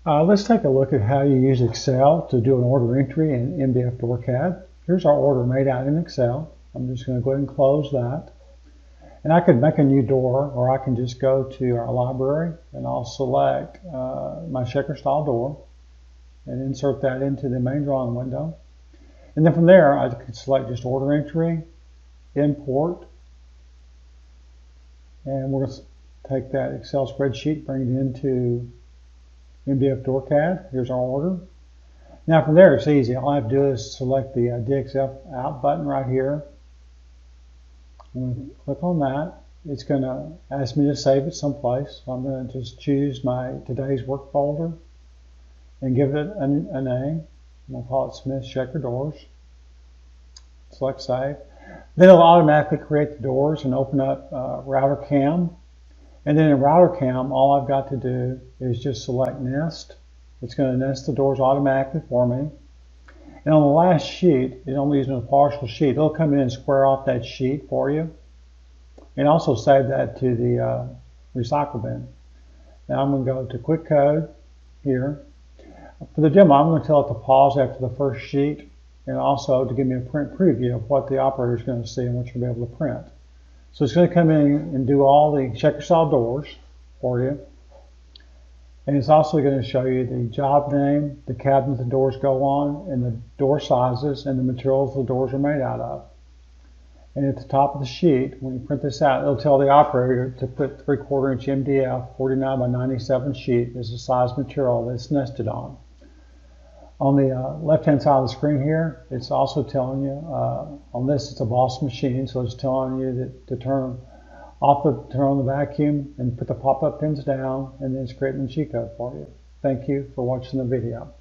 Let's take a look at how you use Excel to do an order entry in MDFDoorCAD. Here's our order made out in Excel. I'm just going to go ahead and close that. And I could make a new door, or I can just go to our library and I'll select my checker style door and insert that into the main drawing window. And then from there, I can select just order entry, import, and we're going to take that Excel spreadsheet, bring it into MDFDoorCAD. Here's our order. Now from there, it's easy. All I have to do is select the DXF out button right here. I'm going to click on that. It's going to ask me to save it someplace. So I'm going to just choose my today's work folder and give it a name. I'm going to call it Smith's Checker Doors. Select save. Then it'll automatically create the doors and open up Router Cam. And then in Router Cam, all I've got to do is just select Nest. It's going to nest the doors automatically for me. And on the last sheet, it's only using a partial sheet. It'll come in and square off that sheet for you. And also save that to the recycle bin. Now I'm going to go to Quick Code here. For the demo, I'm going to tell it to pause after the first sheet and also to give me a print preview of what the operator is going to see and what you're going to be able to print. So it's going to come in and do all the checker style doors for you. And it's also going to show you the job name, the cabinet the doors go on, and the door sizes and the materials the doors are made out of. And at the top of the sheet, when you print this out, it'll tell the operator to put 3/4 inch MDF 49 by 97 sheet as the size material that it's nested on. On the left-hand side of the screen here, it's also telling you, on this it's a Boss machine, so it's telling you that to turn on the vacuum and put the pop-up pins down, and then it's creating the G code for you. Thank you for watching the video.